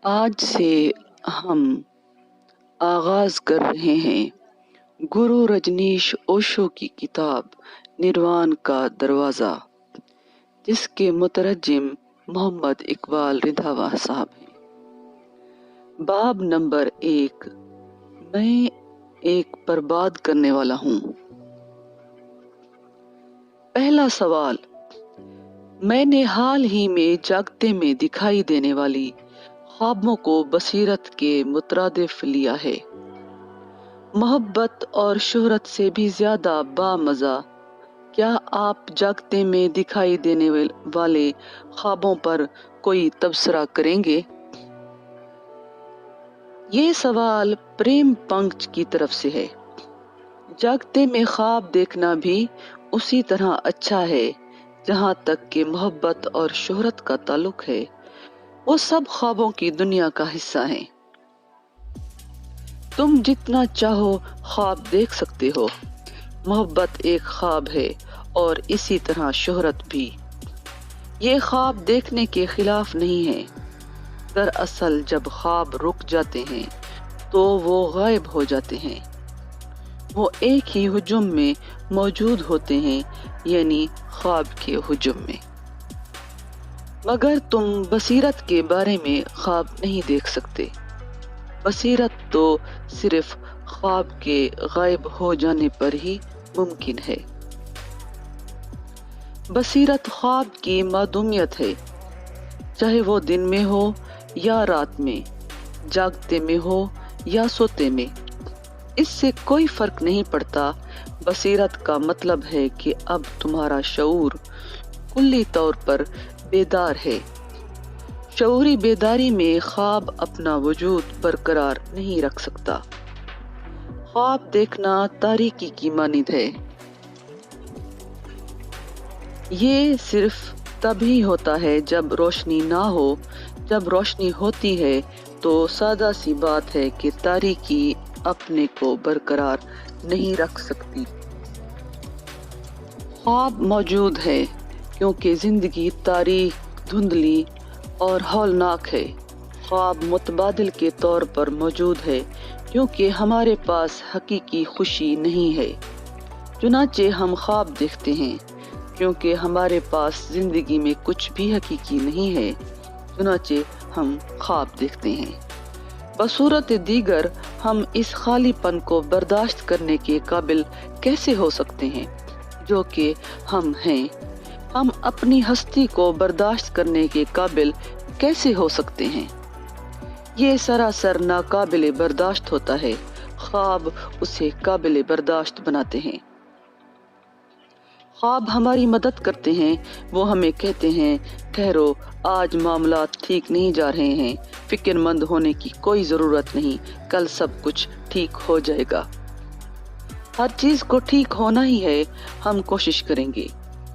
آج سے ہم آغاز کر رہے ہیں گرو رجنیش اوشو کی کتاب نروان کا دروازہ، جس کے مترجم محمد اقبال رندھاوا صاحب ہیں۔ باب نمبر 1، میں ایک برباد کرنے والا ہوں۔ پہلا سوال، میں نے حال ہی میں جاگتے میں دکھائی دینے والی خوابوں کو بصیرت کے مترادف لیا ہے۔ محبت اور شہرت سے بھی زیادہ بامزہ، کیا آپ جاگتے میں دکھائی دینے والے خوابوں پر کوئی تبصرہ کریں گے؟ یہ سوال پریم پنکج کی طرف سے ہے۔ جاگتے میں خواب دیکھنا بھی اسی طرح اچھا ہے جہاں تک کہ محبت اور شہرت کا تعلق ہے۔ وہ سب خوابوں کی دنیا کا حصہ ہیں۔ تم جتنا چاہو خواب دیکھ سکتے ہو۔ محبت ایک خواب ہے اور اسی طرح شہرت بھی۔ یہ خواب دیکھنے کے خلاف نہیں ہے۔ دراصل جب خواب رک جاتے ہیں تو وہ غائب ہو جاتے ہیں۔ وہ ایک ہی حجم میں موجود ہوتے ہیں، یعنی خواب کے حجم میں۔ مگر تم بصیرت کے بارے میں خواب نہیں دیکھ سکتے۔ بصیرت تو صرف خواب کے غائب ہو جانے پر ہی ممکن ہے۔ بصیرت خواب کی معدومیت ہے، چاہے وہ دن میں ہو یا رات میں، جاگتے میں ہو یا سوتے میں۔ اس سے کوئی فرق نہیں پڑتا۔ بصیرت کا مطلب ہے کہ اب تمہارا شعور کلی طور پر بیدار ہے۔ شعوری بیداری میں خواب اپنا وجود برقرار نہیں رکھ سکتا۔ خواب دیکھنا تاریکی کی مانند ہے۔ یہ صرف تبھی ہوتا ہے جب روشنی نہ ہو۔ جب روشنی ہوتی ہے تو سادہ سی بات ہے کہ تاریکی اپنے کو برقرار نہیں رکھ سکتی۔ خواب موجود ہے کیونکہ زندگی تاریک، دھندلی اور ہولناک ہے۔ خواب متبادل کے طور پر موجود ہے کیونکہ ہمارے پاس حقیقی خوشی نہیں ہے۔ چنانچہ ہم خواب دیکھتے ہیں کیونکہ ہمارے پاس زندگی میں کچھ بھی حقیقی نہیں ہے، چنانچہ ہم خواب دیکھتے ہیں۔ بصورت دیگر ہم اس خالی پن کو برداشت کرنے کے قابل کیسے ہو سکتے ہیں جو کہ ہم ہیں؟ ہم اپنی ہستی کو برداشت کرنے کے قابل کیسے ہو سکتے ہیں؟ یہ سراسر ناقابل برداشت ہوتا ہے۔ خواب اسے قابل برداشت بناتے ہیں۔ خواب ہماری مدد کرتے ہیں۔ وہ ہمیں کہتے ہیں، ٹھہرو، آج معاملات ٹھیک نہیں جا رہے ہیں، فکر مند ہونے کی کوئی ضرورت نہیں، کل سب کچھ ٹھیک ہو جائے گا۔ ہر چیز کو ٹھیک ہونا ہی ہے، ہم کوشش کریں گے۔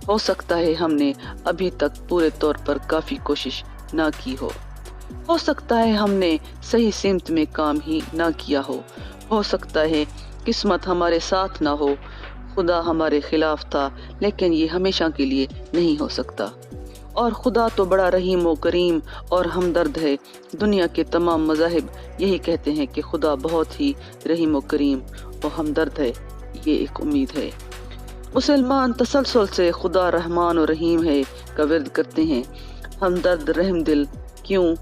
ہو سکتا ہے ہم نے ابھی تک پورے طور پر کافی کوشش نہ کی ہو سکتا ہے ہم نے صحیح سمت میں کام ہی نہ کیا ہو سکتا ہے قسمت ہمارے ساتھ نہ ہو، خدا ہمارے خلاف تھا، لیکن یہ ہمیشہ کے لیے نہیں ہو سکتا۔ اور خدا تو بڑا رحیم و کریم اور ہمدرد ہے۔ دنیا کے تمام مذاہب یہی کہتے ہیں کہ خدا بہت ہی رحیم و کریم و ہمدرد ہے۔ یہ ایک امید ہے۔ مسلمان تسلسل سے خدا رحمان و رحیم ہے کا ورد کرتے ہیں۔ ہمدرد، رحم دل، کیوں؟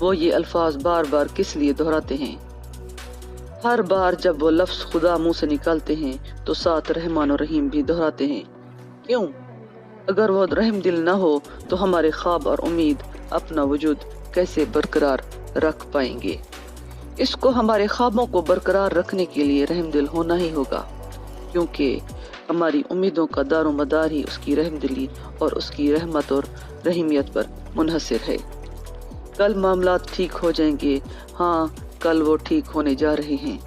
وہ یہ الفاظ بار بار کس لیے دہراتے ہیں؟ ہر بار جب وہ لفظ خدا منہ سے نکالتے ہیں تو ساتھ رحمان و رحیم بھی دہراتے ہیں۔ کیوں؟ اگر وہ رحم دل نہ ہو تو ہمارے خواب اور امید اپنا وجود کیسے برقرار رکھ پائیں گے؟ اس کو ہمارے خوابوں کو برقرار رکھنے کے لیے رحم دل ہونا ہی ہوگا، کیونکہ ہماری امیدوں کا دار و مدار ہی اس کی رحم دلی اور اس کی رحمت اور رحیمیت پر منحصر ہے۔ کل معاملات ٹھیک ہو جائیں گے، ہاں کل وہ ٹھیک ہونے جا رہے ہیں۔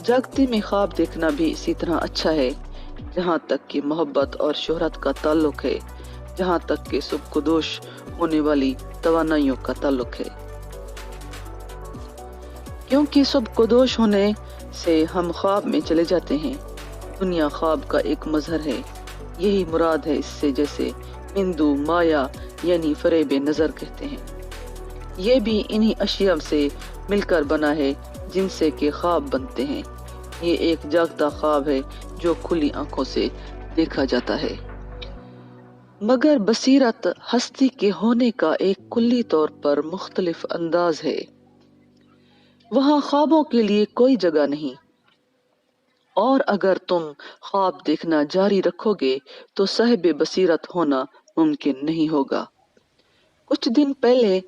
جاگتے میں خواب دیکھنا بھی اسی طرح اچھا ہے جہاں تک کہ محبت اور شہرت کا تعلق ہے، جہاں تک کہ سبکدوش ہونے والی توانائیوں کا تعلق ہے۔ کیونکہ سبکدوش ہونے سے ہم خواب میں چلے جاتے ہیں۔ دنیا خواب کا ایک مظہر ہے، یہی مراد ہے اس سے، جیسے ہندو مایا یعنی فریب نظر کہتے ہیں۔ یہ بھی انہی اشیاء سے مل کر بنا ہے جن سے کہ خواب بنتے ہیں۔ یہ ایک جاگتا خواب ہے جو کھلی آنکھوں سے دیکھا جاتا ہے۔ مگر بصیرت ہستی کے ہونے کا ایک کلی طور پر مختلف انداز ہے۔ وہاں خوابوں کے لیے کوئی جگہ نہیں، اور اگر تم خواب دیکھنا جاری رکھو گے تو صاحب بصیرت ہونا ممکن نہیں ہوگا۔ کچھ دن پہلے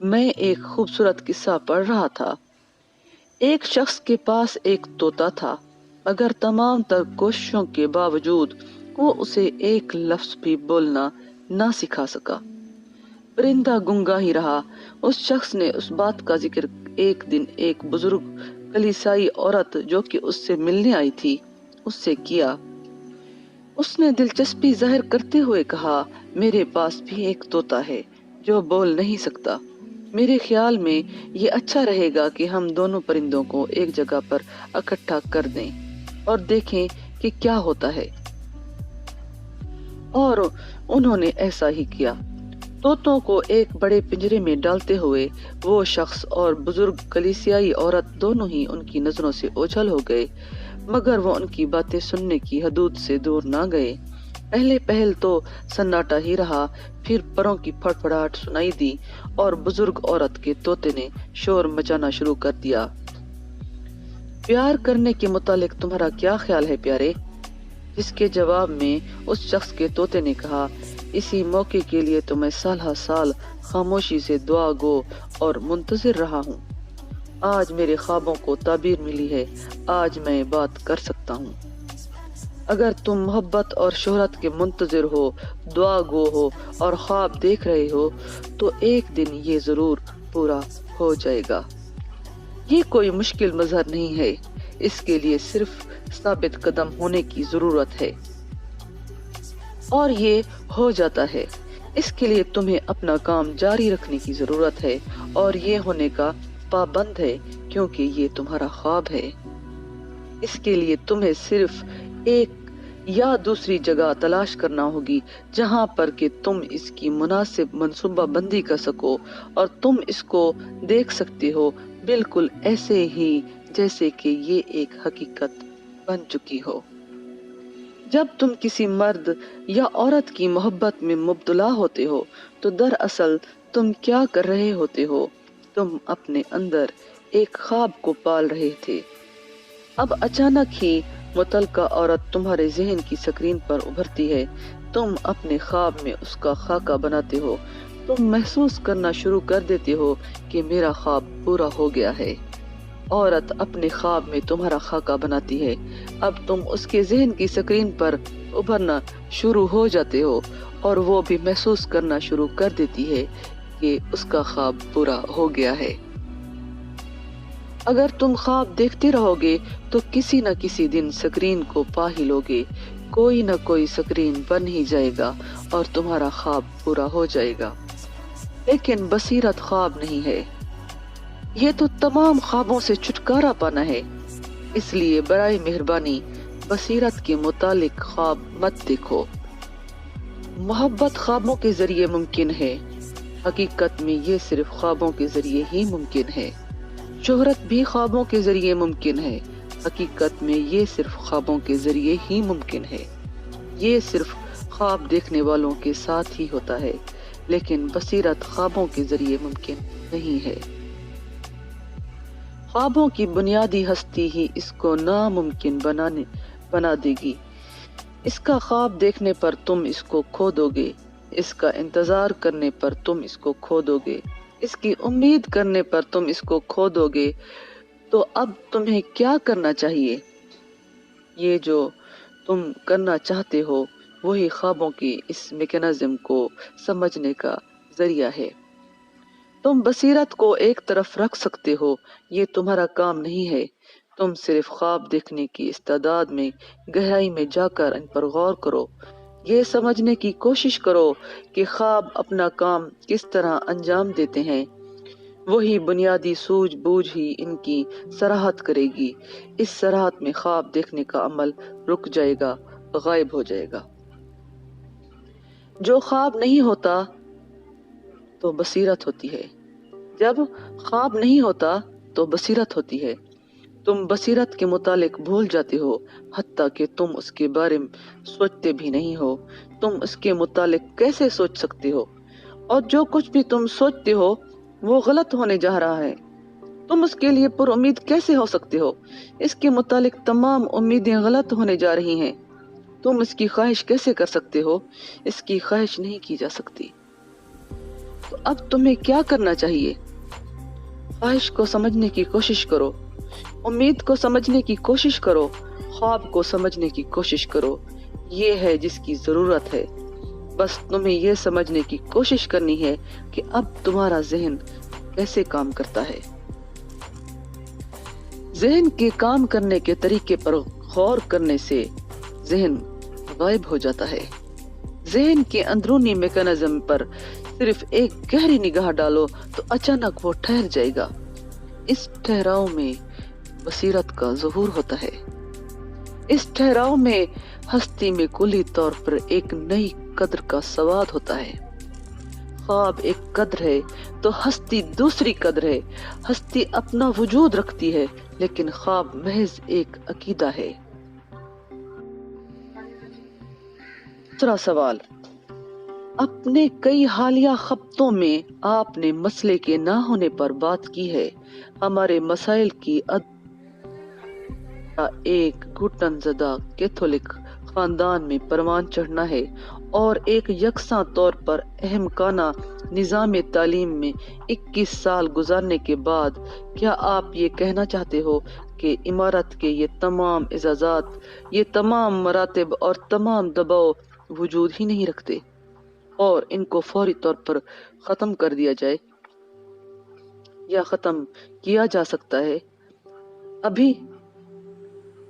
میں ایک خوبصورت قصہ پڑھ رہا تھا۔ ایک شخص کے پاس ایک طوطا تھا، مگر تمام تر کوششوں کے باوجود وہ اسے ایک لفظ بھی بولنا نہ سکھا سکا۔ پرندہ گنگا ہی رہا۔ اس شخص نے اس بات کا ذکر ایک دن ایک بزرگ کلیسائی عورت جو کہ اس سے ملنے آئی تھی اس سے کیا۔ اس نے دلچسپی ظاہر کرتے ہوئے کہا، میرے پاس بھی ایک طوطا ہے جو بول نہیں سکتا۔ میرے خیال میں یہ اچھا رہے گا کہ ہم دونوں پرندوں کو ایک جگہ پر اکٹھا کر دیں اور دیکھیں کہ کیا ہوتا ہے۔ اور انہوں نے ایسا ہی کیا۔ طوطوں کو ایک بڑے پنجرے میں ڈالتے ہوئے وہ شخص اور بزرگ کلیسیائی عورت دونوں ہی ان کی نظروں سے اوجھل ہو گئے، مگر وہ ان کی باتیں سننے کی حدود سے دور نہ گئے۔ پہل تو سناٹا ہی رہا، پھر پروں کی پھڑ پھڑاہٹ سنائی دی اور بزرگ عورت کے طوطے نے شور مچانا شروع کر دیا۔ پیار کرنے کے متعلق تمہارا کیا خیال ہے پیارے؟ جس کے جواب میں اس شخص کے طوطے نے کہا، اسی موقع کے لیے تو میں سال ہر سال خاموشی سے دعا گو اور منتظر رہا ہوں۔ آج میرے خوابوں کو تعبیر ملی ہے، آج میں بات کر سکتا ہوں۔ اگر تم محبت اور شہرت کے منتظر ہو، دعا گو ہو اور خواب دیکھ رہے ہو تو ایک دن یہ ضرور پورا ہو جائے گا۔ یہ کوئی مشکل مظہر نہیں ہے، اس کے لیے صرف ثابت قدم ہونے کی ضرورت ہے، اور یہ ہو جاتا ہے۔ اس کے لیے تمہیں اپنا کام جاری رکھنے کی ضرورت ہے، اور یہ ہونے کا پابند ہے کیونکہ یہ تمہارا خواب ہے۔ اس کے لیے تمہیں صرف ایک یا دوسری جگہ تلاش کرنا ہوگی جہاں پر کہ تم اس کی مناسب منصوبہ بندی کر سکو، اور تم اس کو دیکھ سکتے ہو بالکل ایسے ہی جیسے کہ یہ ایک حقیقت بن چکی ہو۔ جب تم کسی مرد یا عورت کی محبت میں مبتلا ہوتے ہو تو دراصل تم کیا کر رہے ہوتے ہو؟ تم اپنے اندر ایک خواب کو پال رہے تھے۔ اب اچانک ہی متعلقہ عورت تمہارے ذہن کی سکرین پر ابھرتی ہے، تم اپنے خواب میں اس کا خاکہ بناتے ہو، تم محسوس کرنا شروع کر دیتے ہو کہ میرا خواب پورا ہو گیا ہے۔ عورت اپنے خواب میں تمہارا خاکہ بناتی ہے، اب تم اس کے ذہن کی سکرین پر ابھرنا شروع ہو جاتے ہو، اور وہ بھی محسوس کرنا شروع کر دیتی ہے کہ اس کا خواب پورا ہو گیا ہے۔ اگر تم خواب دیکھتے رہو گے تو کسی نہ کسی دن سکرین کو پا ہی لوگے، کوئی نہ کوئی سکرین بن ہی جائے گا اور تمہارا خواب پورا ہو جائے گا۔ لیکن بصیرت خواب نہیں ہے، یہ تو تمام خوابوں سے چھٹکارا پانا ہے۔ اس لیے برائے مہربانی بصیرت کے متعلق خواب مت دیکھو۔ محبت خوابوں کے ذریعے ممکن ہے، حقیقت میں یہ صرف خوابوں کے ذریعے ہی ممکن ہے۔ شہرت بھی خوابوں کے ذریعے ممکن ہے، حقیقت میں یہ صرف خوابوں کے ذریعے ہی ممکن ہے۔ یہ صرف خواب دیکھنے والوں کے ساتھ ہی ہوتا ہے، لیکن بصیرت خوابوں کے ذریعے ممکن نہیں ہے۔ خوابوں کی بنیادی ہستی ہی اس کو ناممکن بنا دے گی۔ اس کا خواب دیکھنے پر تم اس کو کھو دو گے، اس کا انتظار کرنے پر تم اس کو کھو دو گے، اس کی امید کرنے پر تم اس کو کھو دو گے۔ تو اب تمہیں کیا کرنا چاہیے؟ یہ جو تم کرنا چاہتے ہو وہی خوابوں کی اس میکانزم کو سمجھنے کا ذریعہ ہے۔ تم بصیرت کو ایک طرف رکھ سکتے ہو، یہ تمہارا کام نہیں ہے۔ تم صرف خواب دیکھنے کی استعداد میں گہرائی میں جا کر ان پر غور کرو، یہ سمجھنے کی کوشش کرو کہ خواب اپنا کام کس طرح انجام دیتے ہیں۔ وہی بنیادی سوجھ بوجھ ہی ان کی سراہت کرے گی۔ اس سراہت میں خواب دیکھنے کا عمل رک جائے گا، غائب ہو جائے گا۔ جو خواب نہیں ہوتا تو بصیرت ہوتی ہے۔ جب خواب نہیں ہوتا تو بصیرت ہوتی ہے. تم بصیرت کے متعلق بھول جاتے ہو، حتیٰ کہ تم اس کے بارے میں سوچتے بھی نہیں ہو. تم اس کے متعلق کیسے سوچ سکتے ہو؟ اور جو کچھ بھی تم سوچتے ہو وہ غلط ہونے جا رہا ہے. تم اس کے لیے پر امید کیسے ہو سکتے ہو؟ اس کے متعلق تمام امیدیں غلط ہونے جا رہی ہیں. تم اس کی خواہش کیسے کر سکتے ہو؟ اس کی خواہش نہیں کی جا سکتی. تو اب تمہیں کیا کرنا چاہیے؟ خواہش کو سمجھنے کی کوشش کرو، امید کو سمجھنے کی کوشش کرو، خواب کو سمجھنے کی کوشش کرو. یہ ہے جس کی ضرورت ہے. بس تمہیں یہ سمجھنے کی کوشش کرنی ہے کہ اب تمہارا ذہن کیسے کام کرتا ہے. ذہن کے کام کرنے کے طریقے پر غور کرنے سے ذہن غائب ہو جاتا ہے. ذہن کے اندرونی میکانزم پر صرف ایک گہری نگاہ ڈالو تو اچانک وہ ٹھہر جائے گا. اس ٹھہراؤ میں بصیرت کا ظہور ہوتا ہے. اس ٹھہراؤ میں ہستی میں کلی طور پر ایک نئی قدر کا سواد ہوتا ہے. خواب ایک قدر ہے تو ہستی دوسری قدر ہے. ہستی اپنا وجود رکھتی ہے لیکن خواب محض ایک عقیدہ ہے. دوسرا سوال. اپنے کئی حالیہ خطوں میں آپ نے مسئلے کے نہ ہونے پر بات کی ہے. ہمارے مسائل کی ایک گھٹن زدہ کیتھولک خاندان میں پروان چڑھنا ہے اور ایک یکساں طور پر احمقانہ نظام تعلیم میں 21 سال گزارنے کے بعد کیا آپ یہ کہنا چاہتے ہو کہ عمارت کے یہ تمام اعزازات، یہ تمام مراتب اور تمام دباؤ وجود ہی نہیں رکھتے اور ان کو فوری طور پر ختم کر دیا جائے یا ختم کیا جا سکتا ہے؟ ابھی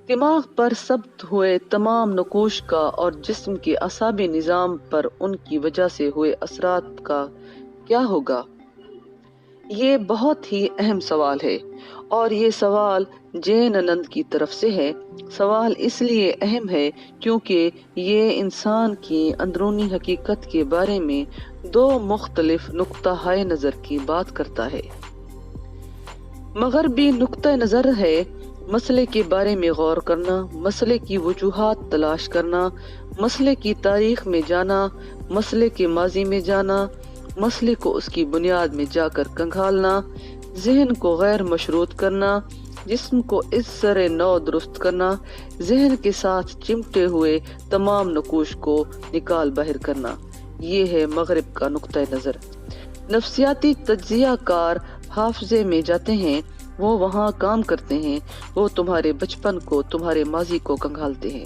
دماغ پر ثبت ہوئے تمام نقوش کا اور جسم کے اعصابی نظام پر ان کی وجہ سے ہوئے اثرات کا کیا ہوگا؟ یہ بہت ہی اہم سوال ہے اور یہ سوال جین آنند کی طرف سے ہے. سوال اس لیے اہم ہے کیونکہ یہ انسان کی اندرونی حقیقت کے بارے میں دو مختلف نقطہ نظر کی بات کرتا ہے. مغربی نقطہ نظر ہے مسئلے کے بارے میں غور کرنا، مسئلے کی وجوہات تلاش کرنا، مسئلے کی تاریخ میں جانا، مسئلے کے ماضی میں جانا، مسئلے کو اس کی بنیاد میں جا کر کنگھالنا، ذہن کو غیر مشروط کرنا، جسم کو اس سر نو درست کرنا، ذہن کے ساتھ چمٹے ہوئے تمام نقوش کو نکال باہر کرنا. یہ ہے مغرب کا نقطہ نظر. نفسیاتی تجزیہ کار حافظے میں جاتے ہیں، وہ وہاں کام کرتے ہیں، وہ تمہارے بچپن کو، تمہارے ماضی کو کنگھالتے ہیں.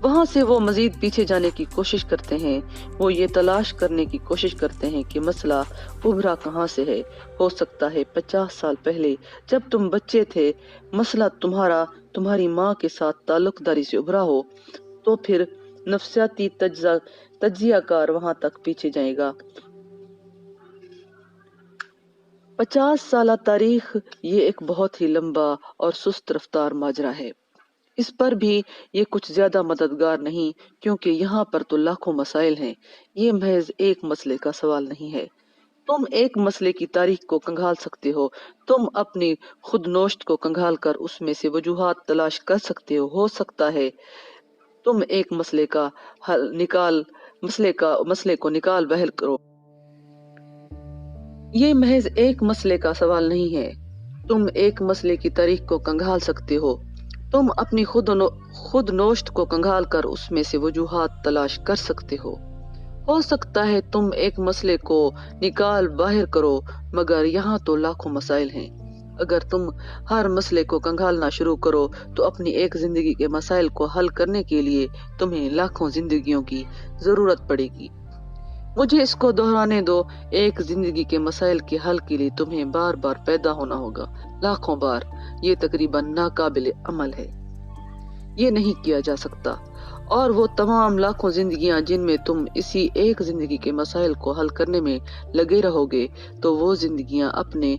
وہاں سے وہ مزید پیچھے جانے کی کوشش کرتے ہیں. وہ یہ تلاش کرنے کی کوشش کرتے ہیں کہ مسئلہ ابھرا کہاں سے ہے. ہو سکتا ہے 50 سال پہلے جب تم بچے تھے مسئلہ تمہاری ماں کے ساتھ تعلق داری سے ابھرا ہو، تو پھر نفسیاتی تجزیہ کار وہاں تک پیچھے جائے گا. 50 سالہ تاریخ یہ ایک بہت ہی لمبا اور سست رفتار ماجرا ہے. اس پر بھی یہ کچھ زیادہ مددگار نہیں کیونکہ یہاں پر تو لاکھوں مسائل ہیں. یہ محض ایک مسئلے کا سوال نہیں ہے. تم ایک مسئلے کی تاریخ کو کنگھال سکتے ہو. تم اپنی خود نوشت کو کنگھال کر اس میں سے وجوہات تلاش کر سکتے ہو. ہو سکتا ہے تم ایک مسئلے کو نکال بہر کرو. یہ محض ایک مسئلے کا سوال نہیں ہے. تم ایک مسئلے کی تاریخ کو کنگھال سکتے ہو. تم اپنی خود نوشت کو کنگھال کر اس میں سے وجوہات تلاش کر سکتے ہو. ہو سکتا ہے تم ایک مسئلے کو نکال باہر کرو، مگر یہاں تو لاکھوں مسائل ہیں. اگر تم ہر مسئلے کو کنگھالنا شروع کرو تو اپنی ایک زندگی کے مسائل کو حل کرنے کے لیے تمہیں لاکھوں زندگیوں کی ضرورت پڑے گی. مجھے اس کو دہرانے دو، ایک زندگی کے مسائل کے حل کے لیے تمہیں بار بار پیدا ہونا ہوگا، لاکھوں بار. یہ تقریباً ناقابل عمل ہے. یہ نہیں کیا جا سکتا. اور وہ تمام لاکھوں زندگیاں جن میں تم اسی ایک زندگی کے مسائل کو حل کرنے میں لگے رہو گے تو وہ زندگیاں اپنے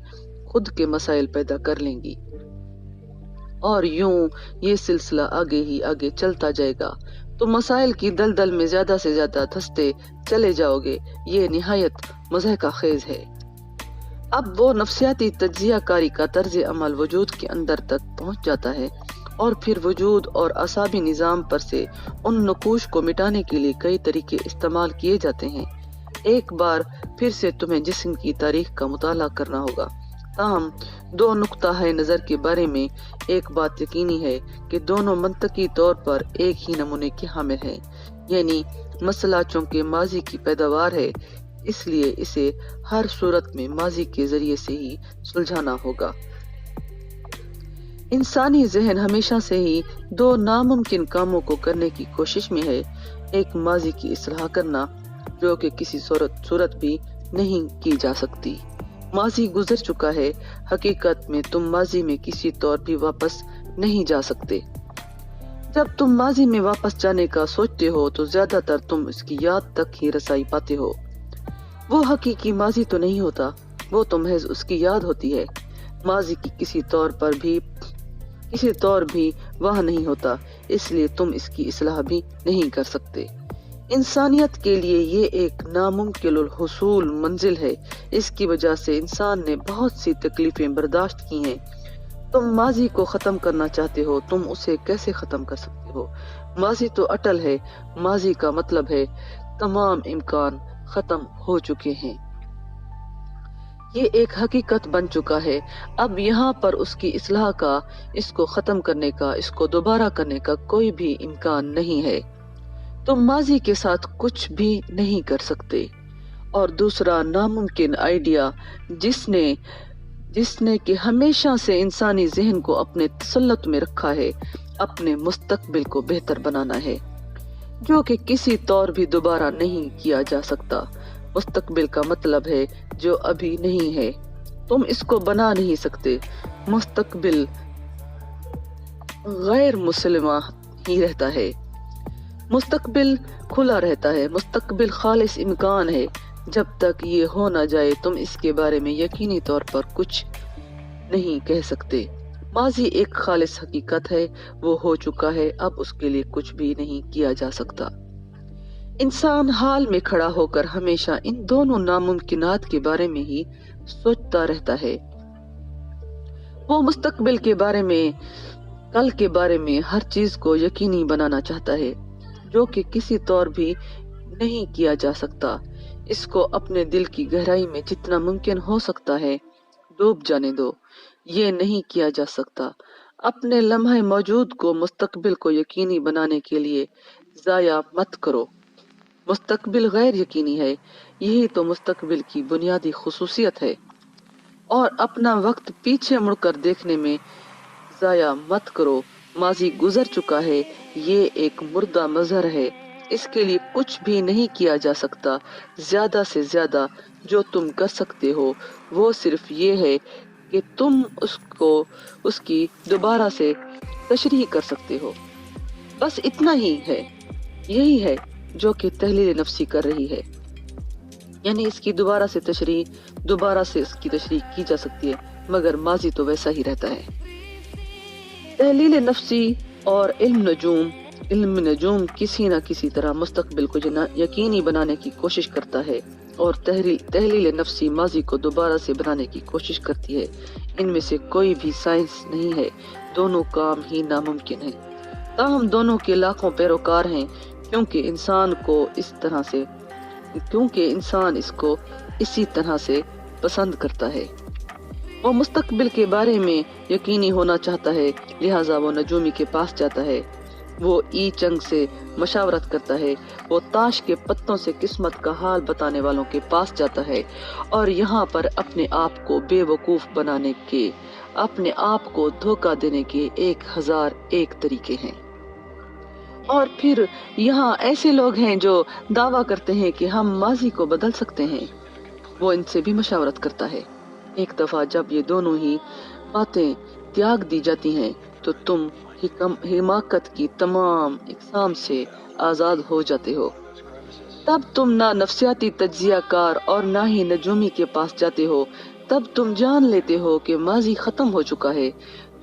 خود کے مسائل پیدا کر لیں گی اور یوں یہ سلسلہ آگے ہی آگے چلتا جائے گا. تم مسائل کی دلدل میں زیادہ سے زیادہ دھستے چلے جاؤ گے. یہ نہایت مضحکہ خیز ہے. اب وہ نفسیاتی تجزیہ کاری کا طرز عمل وجود کے اندر تک پہنچ جاتا ہے اور پھر وجود اور اعصابی نظام پر سے ان نقوش کو مٹانے کے لیے کئی طریقے استعمال کیے جاتے ہیں۔ ایک بار پھر سے تمہیں جسم کی تاریخ کا مطالعہ کرنا ہوگا، تاہم دو نقطہ نظر کے بارے میں ایک بات یقینی ہے کہ دونوں منطقی طور پر ایک ہی نمونے کے حامل ہیں، یعنی مسئلہ چونکہ ماضی کی پیداوار ہے اس لیے اسے ہر صورت میں ماضی کے ذریعے سے ہی سلجھانا ہوگا۔ انسانی ذہن ہمیشہ سے ہی دو ناممکن کاموں کو کرنے کی کوشش میں ہے، ایک ماضی کی اصلاح کرنا جو کہ کسی صورت بھی نہیں کی جا سکتی۔ ماضی گزر چکا ہے، حقیقت میں تم ماضی میں کسی طور بھی واپس نہیں جا سکتے۔ جب تم ماضی میں واپس جانے کا سوچتے ہو تو زیادہ تر تم اس کی یاد تک ہی رسائی پاتے ہو۔ وہ حقیقی ماضی تو نہیں ہوتا، وہ تو محض اس کی یاد ہوتی ہے۔ ماضی کی کسی طور بھی وہاں نہیں ہوتا، اس لیے تم اس کی اصلاح بھی نہیں کر سکتے۔ انسانیت کے لیے یہ ایک ناممکن الحصول منزل ہے، اس کی وجہ سے انسان نے بہت سی تکلیفیں برداشت کی ہیں۔ تم ماضی کو ختم کرنا چاہتے ہو، تم اسے کیسے ختم کر سکتے ہو؟ ماضی تو اٹل ہے، ماضی کا مطلب ہے تمام امکان ختم ہو چکے ہیں، یہ ایک حقیقت بن چکا ہے۔ اب یہاں پر اس کی اصلاح کا، اس کو ختم کرنے کا، اس کو دوبارہ کرنے کا کوئی بھی امکان نہیں ہے۔ تم ماضی کے ساتھ کچھ بھی نہیں کر سکتے۔ اور دوسرا ناممکن آئیڈیا جس نے کہ ہمیشہ سے انسانی ذہن کو اپنے تسلط میں رکھا ہے، اپنے مستقبل کو بہتر بنانا ہے، جو کہ کسی طور بھی دوبارہ نہیں کیا جا سکتا۔ مستقبل کا مطلب ہے جو ابھی نہیں ہے، تم اس کو بنا نہیں سکتے۔ مستقبل غیر مسلمہ ہی رہتا ہے، مستقبل کھلا رہتا ہے، مستقبل خالص امکان ہے۔ جب تک یہ ہو نہ جائے تم اس کے بارے میں یقینی طور پر کچھ نہیں کہہ سکتے۔ ماضی ایک خالص حقیقت ہے، وہ ہو چکا ہے، اب اس کے لیے کچھ بھی نہیں کیا جا سکتا۔ انسان حال میں کھڑا ہو کر ہمیشہ ان دونوں ناممکنات کے بارے میں ہی سوچتا رہتا ہے۔ وہ مستقبل کے بارے میں، کل کے بارے میں ہر چیز کو یقینی بنانا چاہتا ہے، جو کہ کسی طور بھی نہیں کیا جا سکتا۔ اس کو اپنے دل کی گہرائی میں جتنا ممکن ہو سکتا ہے ڈوب جانے دو، یہ نہیں کیا جا سکتا۔ اپنے لمحے موجود کو مستقبل کو یقینی بنانے کے لیے ضائع مت کرو۔ مستقبل غیر یقینی ہے، یہی تو مستقبل کی بنیادی خصوصیت ہے۔ اور اپنا وقت پیچھے مڑ کر دیکھنے میں ضائع مت کرو۔ ماضی گزر چکا ہے، یہ ایک مردہ مظہر ہے، اس کے لیے کچھ بھی نہیں کیا جا سکتا۔ زیادہ سے زیادہ جو تم کر سکتے ہو وہ صرف یہ ہے کہ تم اس کی دوبارہ سے تشریح کر سکتے ہو، بس اتنا ہی ہے۔ یہی ہے جو کہ تحلیل نفسی کر رہی ہے، یعنی اس کی دوبارہ سے اس کی تشریح کی جا سکتی ہے، مگر ماضی تو ویسا ہی رہتا ہے۔ تحلیل نفسی اور علم نجوم کسی نہ کسی طرح مستقبل کو یقینی بنانے کی کوشش کرتا ہے، اور تحلیل نفسی ماضی کو دوبارہ سے بنانے کی کوشش کرتی ہے۔ ان میں سے کوئی بھی سائنس نہیں ہے، دونوں کام ہی ناممکن ہیں، تاہم دونوں کے لاکھوں پیروکار ہیں، کیونکہ انسان اس کو اسی طرح سے پسند کرتا ہے۔ وہ مستقبل کے بارے میں یقینی ہونا چاہتا ہے، لہٰذا وہ نجومی کے پاس جاتا ہے، وہ ای چنگ سے مشاورت کرتا ہے، وہ تاش کے پتوں سے قسمت کا حال بتانے والوں کے پاس جاتا ہے، اور یہاں پر اپنے آپ کو بے وقوف بنانے کے، اپنے آپ کو دھوکہ دینے کے 1001 طریقے ہیں۔ اور پھر یہاں ایسے لوگ ہیں جو دعویٰ کرتے ہیں کہ ہم ماضی کو بدل سکتے ہیں، وہ ان سے بھی مشاورت کرتا ہے۔ ایک دفعہ جب یہ دونوں ہی باتیں تیاگ دی جاتی ہیں تو تم حماقت کی تمام اقسام سے آزاد ہو جاتے ہو۔ تب تم نہ نفسیاتی تجزیہ کار اور نہ ہی نجومی کے پاس جاتے ہو، تب تم جان لیتے ہو کہ ماضی ختم ہو چکا ہے،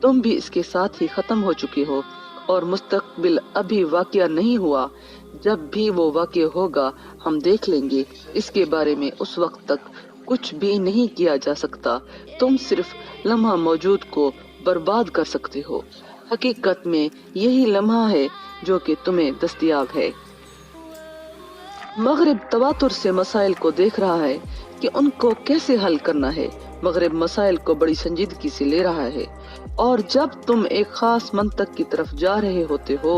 تم بھی اس کے ساتھ ہی ختم ہو چکے ہو، اور مستقبل ابھی واقع نہیں ہوا۔ جب بھی وہ واقع ہوگا ہم دیکھ لیں گے، اس کے بارے میں اس وقت تک کچھ بھی نہیں کیا جا سکتا، تم صرف لمحہ موجود کو برباد کر سکتے ہو۔ حقیقت میں یہی لمحہ ہے جو کہ تمہیں دستیاب ہے۔ مغرب تواتر سے مسائل کو دیکھ رہا ہے کہ ان کو کیسے حل کرنا ہے۔ مغرب مسائل کو بڑی سنجیدگی سے لے رہا ہے، اور جب تم ایک خاص منطق کی طرف جا رہے ہوتے ہو،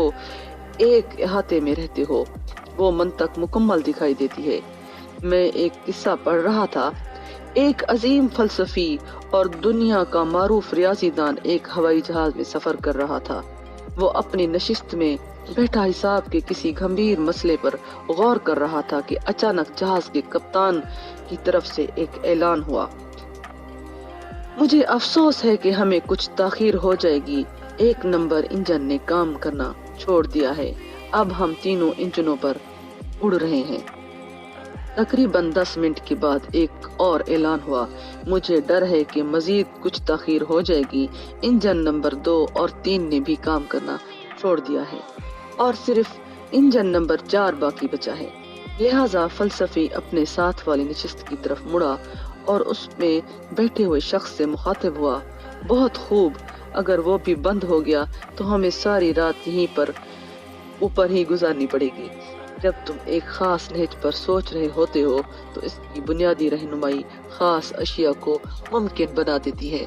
ایک احاطے میں رہتے ہو، وہ منطق مکمل دکھائی دیتی ہے۔ میں ایک قصہ پڑھ رہا تھا۔ ایک عظیم فلسفی اور دنیا کا معروف ریاضی دان ایک ہوائی جہاز میں سفر کر رہا تھا۔ وہ اپنی نشست میں بیٹھا حساب کے کسی گمبھیر مسئلے پر غور کر رہا تھا کہ اچانک جہاز کے کپتان کی طرف سے ایک اعلان ہوا: مجھے افسوس ہے کہ ہمیں کچھ تاخیر ہو جائے گی۔ 1 نمبر انجن نے کام کرنا چھوڑ دیا ہے، اب ہم تینوں انجنوں پر اڑ رہے ہیں۔ تقریباً 10 منٹ کے بعد ایک اور اعلان ہوا: مجھے ڈر ہے کہ مزید کچھ تاخیر ہو جائے گی، انجن نمبر 2 اور 3 نے بھی کام کرنا چھوڑ دیا ہے، اور صرف انجن نمبر 4 باقی بچا ہے۔ لہٰذا فلسفی اپنے ساتھ والی نشست کی طرف مڑا اور اس میں بیٹھے ہوئے شخص سے مخاطب ہوا: بہت خوب، اگر وہ بھی بند ہو گیا تو ہمیں ساری رات یہیں پر اوپر ہی گزارنی پڑے گی۔ جب تم ایک خاص نہج پر سوچ رہے ہوتے ہو تو اس کی بنیادی رہنمائی خاص اشیاء کو ممکن بنا دیتی ہے۔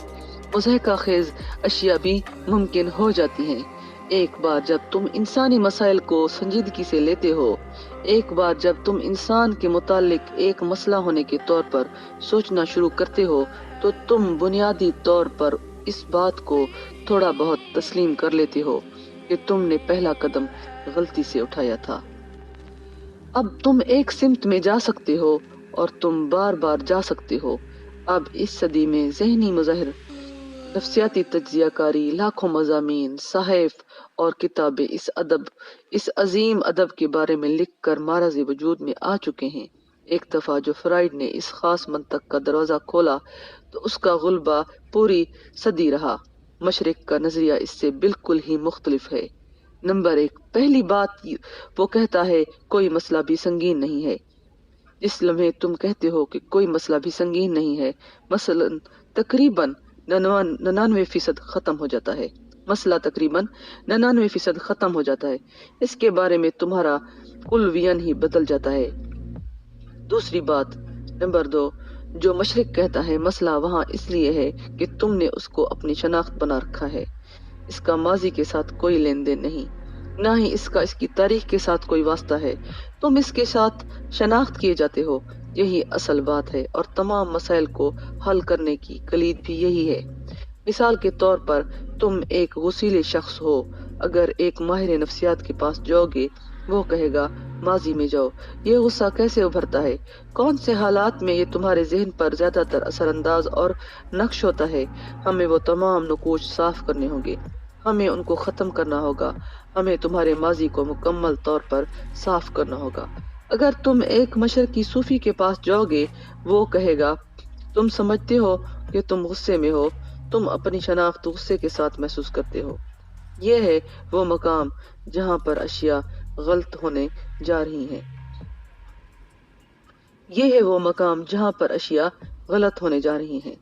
مضحکہ خیز اشیاء بھی ممکن ہو جاتی ہیں۔ ایک بار جب تم انسانی مسائل کو سنجیدگی سے لیتے ہو، ایک بار جب تم انسان کے متعلق ایک مسئلہ ہونے کے طور پر سوچنا شروع کرتے ہو، تو تم بنیادی طور پر اس بات کو تھوڑا بہت تسلیم کر لیتے ہو کہ تم نے پہلا قدم غلطی سے اٹھایا تھا۔ اب تم ایک سمت میں جا سکتے ہو اور تم بار بار جا سکتے ہو۔ اب اس صدی میں ذہنی مظاہر، نفسیاتی تجزیہ کاری، لاکھوں مضامین، صحائف اور کتابیں اس عظیم ادب کے بارے میں لکھ کر معرض وجود میں آ چکے ہیں۔ ایک دفعہ جو فرائڈ نے اس خاص منطق کا دروازہ کھولا تو اس کا غلبہ پوری صدی رہا۔ مشرق کا نظریہ اس سے بالکل ہی مختلف ہے۔ نمبر 1، پہلی بات وہ کہتا ہے کوئی مسئلہ بھی سنگین نہیں ہے۔ جس لمحے تم کہتے ہو کہ کوئی مسئلہ بھی سنگین نہیں ہے، مثلا تقریباً 99% ختم ہو جاتا ہے۔ مسئلہ تقریباً 99% ختم ہو جاتا ہے۔ اس کے بارے میں تمہارا کلوین ہی بدل جاتا ہے۔ دوسری بات، نمبر 2، جو مشرق کہتا ہے مسئلہ وہاں اس لیے ہے کہ تم نے اس کو اپنی شناخت بنا رکھا ہے۔ اس کا ماضی کے ساتھ کوئی لین دین نہیں، نہ ہی اس کی تاریخ کے ساتھ کوئی واسطہ ہے۔ تم اس کے ساتھ شناخت کیے جاتے ہو، یہی اصل بات ہے، اور تمام مسائل کو حل کرنے کی کلید بھی یہی ہے۔ مثال کے طور پر تم ایک غصیلے شخص ہو، اگر ایک ماہر نفسیات کے پاس جاؤ گے، وہ کہے گا ماضی میں جاؤ، یہ غصہ کیسے ابھرتا ہے، کون سے حالات میں یہ تمہارے ذہن پر زیادہ تر اثر انداز اور نقش ہوتا ہے۔ ہمیں وہ تمام نقوش صاف کرنے ہوں گے، ہمیں ان کو ختم کرنا ہوگا، ہمیں تمہارے ماضی کو مکمل طور پر صاف کرنا ہوگا۔ اگر تم ایک مشرقی صوفی کے پاس جاؤ گے، وہ کہے گا تم سمجھتے ہو کہ تم غصے میں ہو، تم اپنی شناخت غصے کے ساتھ محسوس کرتے ہو۔ یہ ہے وہ مقام جہاں پر اشیاء غلط ہونے جا رہی ہیں۔ یہ ہے وہ مقام جہاں پر اشیاء غلط ہونے جا رہی ہیں۔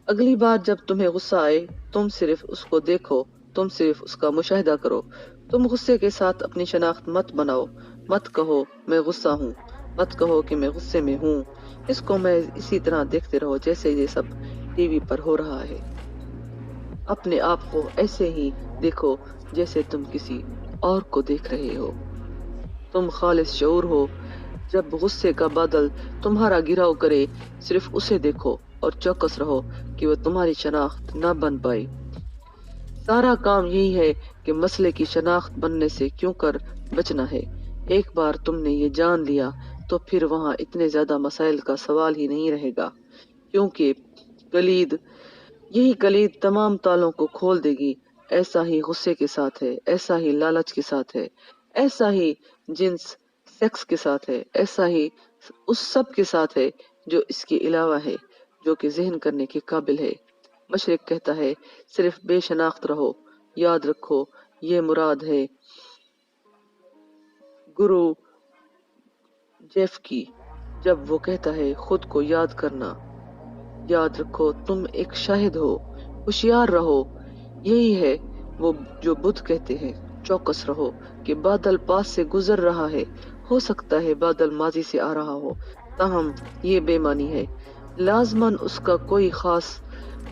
اگلی بار جب تمہیں غصہ آئے، تم صرف اس کو دیکھو، تم صرف اس کا مشاہدہ کرو۔ تم غصے کے ساتھ اپنی شناخت مت بناؤ، مت کہو میں غصہ ہوں، مت کہو کہ میں غصے میں ہوں۔ اس کو میں اسی طرح دیکھتے رہو جیسے یہ سب ٹی وی پر ہو رہا ہے۔ اپنے آپ کو ایسے ہی دیکھو جیسے تم کسی اور کو دیکھ رہے ہو۔ تم خالص شعور ہو۔ جب غصے کا بادل تمہارا گھیراؤ کرے، صرف اسے دیکھو اور چوکس رہو کہ وہ تمہاری شناخت نہ بن پائے۔ سارا کام یہی ہے کہ مسئلے کی شناخت بننے سے کیوں کر بچنا ہے۔ ایک بار تم نے یہ جان لیا تو پھر وہاں اتنے زیادہ مسائل کا سوال ہی نہیں رہے گا، کیونکہ یہی کلید تمام تالوں کو کھول دے گی۔ ایسا ہی غصے کے ساتھ ہے، ایسا ہی لالچ کے ساتھ ہے، ایسا ہی جنس سیکس کے ساتھ ہے، ایسا ہی اس سب کے ساتھ ہے جو اس کے علاوہ ہے، جو کہ ذہن کرنے کے قابل ہے۔ مشرق کہتا ہے صرف بے شناخت رہو۔ یاد رکھو یہ مراد ہے گرو جیف کی جب وہ کہتا ہے خود کو یاد کرنا، یاد رکھو تم ایک شاہد ہو، ہوشیار رہو، یہی ہے وہ جو بدھ کہتے ہیں، چوکس رہو کہ بادل پاس سے گزر رہا ہے، ہو سکتا ہے بادل ماضی سے آ رہا ہو، تاہم یہ بے معنی ہے، لازماً اس کا کوئی خاص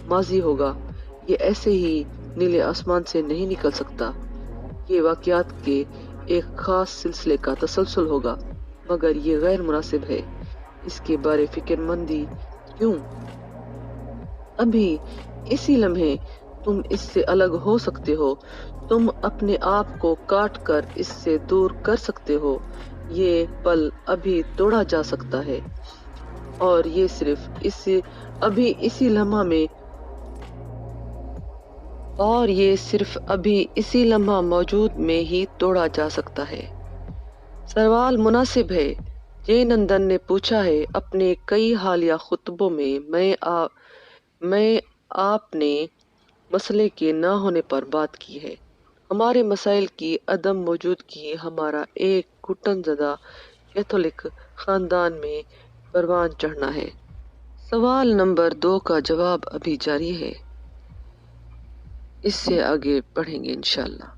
ماضی ہوگا، یہ ایسے ہی نیلے آسمان سے نہیں نکل سکتا، یہ واقعات کے ایک خاص سلسلے کا تسلسل ہوگا، مگر یہ غیر مناسب ہے، اس کے بارے فکر مندی کیوں؟ ابھی اسی لمحے تم اس سے الگ ہو سکتے ہو، تم اپنے آپ کو کاٹ کر اس سے دور کر سکتے ہو، یہ پل ابھی توڑا جا سکتا ہے، اور یہ صرف ابھی اسی لمحہ موجود میں ہی توڑا جا سکتا ہے۔ سوال مناسب ہے۔ جے نندن نے پوچھا ہے، اپنے کئی حالیہ خطبوں میں آپ نے مسئلے کے نہ ہونے پر بات کی ہے، ہمارے مسائل کی عدم موجودگی ہمارا ایک گھٹن زدہ کیتھولک خاندان میں پروان چڑھنا ہے۔ سوال نمبر 2 کا جواب ابھی جاری ہے، اس سے آگے بڑھیں گے انشاءاللہ۔